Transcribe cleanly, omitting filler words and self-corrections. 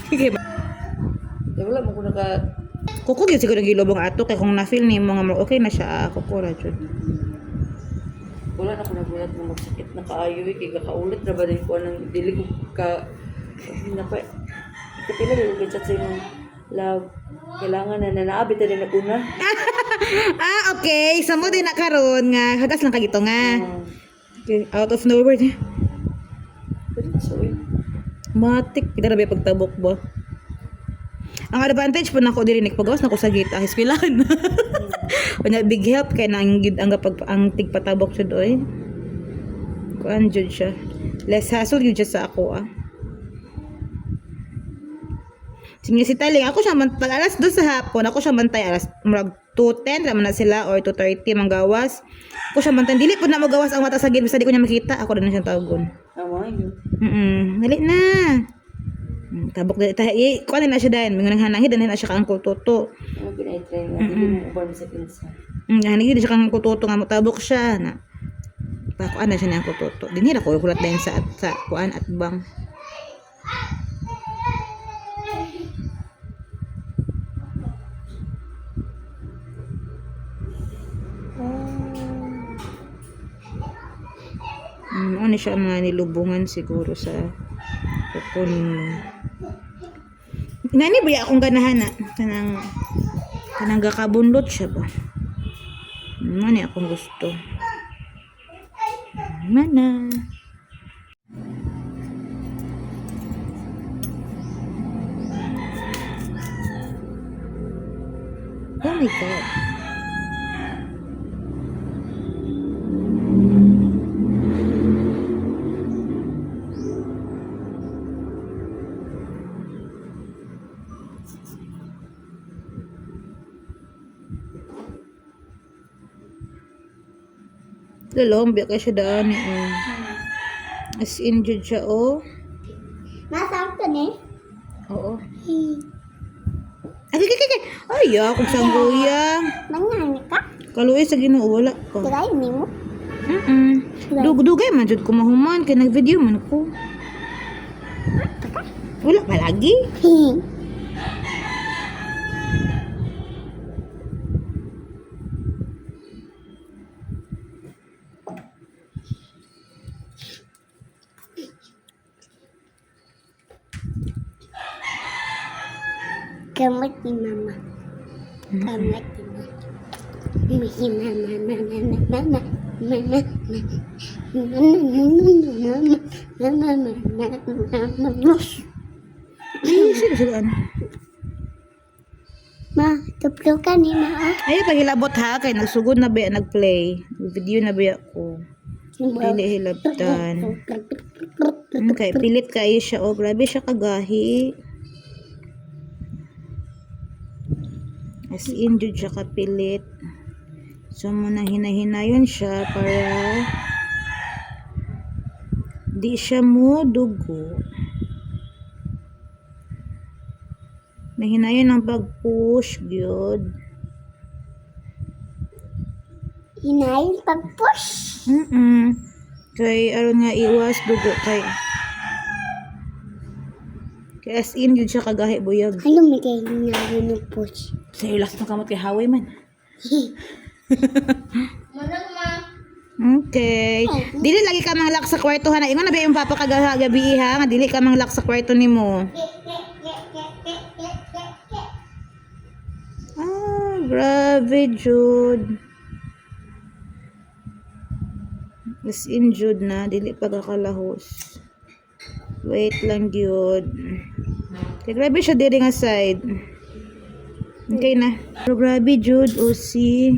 Sige ba? Wala mo ko naka... Kuko gyud siguro gilobong ato kay kung na-feel ni mo nga okay na siya, kuko ra jud. Wala na ko nagulat na magsakit na kaayo kay kakaulit na ba din ko anong dili ko ka napay kapila dili ko chat sa imong love kailangan na naabit na na una. Okay, sa mo din na karon nga hagas lang kagito nga. Okay, out of nowhere. Pero sorry. Matik pila na ba pagtabok ba? Ang advantage po nako diri pagawas nako sa gate ang eskwelahan. Wala big help kay nang gid ang tigpatabok jud oy. Kuan jud siya. Less hassle jud siya sa ako Sige si Taling, ako siya pag alas 2 sa hapon, ako siya bantay alas 2:10 naman na sila or 2:30 manggawas. Ako siya bantay dili po na magawas ang mata sa gate basta di ko niya makita, ako na siyang tawagon. Dali na. Tabok dali tayo. Kuha na siya dahil. Mga nanghanangid na siya kang kutoto. Ano pinay-try nga? Hindi mo uban sa pinsa. Hanangid siya kang kutoto nga matabok siya. Pakuan na siya niyang kutoto. Dinira ko kulat din sa kuan at bang. Ano siya mga nilubungan siguro sa kukunin mo. Nani ba akong ganahan na kanang gakabunlot siya ba? Mani akong gusto. Mana? Oh my God. Lalong, biya ka siya daan As in, jud siya, Nasaan ka ni? Oo. Ay, kung saan kuya. Nangyari ka? Kaluwi sa Ginoo, wala ka. Tigay ni mo? Dugay man, jud kumahuman, kaya nag-video man ako. Wala pa lagi. Kamot ni mama. Kamot ni mama. Ma, tuplo ka ni ma. Ay, pagilabot ha, kay nagsugod na ba nag-play. Video na ba ako. Dili hilabtan. Okay, pilit kayo siya. Grabe siya kagahi. As in, jud siya kapilit. So, muna hinahinayon siya para di siya mo dugo. Nahinayon ang pag-push, gyud. Hinayin pag-push. Kay, aron nga iwas dugo kay. Kay as in, yun siya kagahi buyag. Ano may kayo hinayin ng push? Sa relax na kamot kay Haway man. Okay. Dili lagi ka manglak sa kwarto ha. Ingon na ba yung papa kagabi ha? Nga dili ka manglak sa kwarto nimo. Grabe Jude. As in Jude na dili pagakalahos. Wait lang Jude. Kaya grabe siya diri nga side. Okay na. Pero grabe Jude o si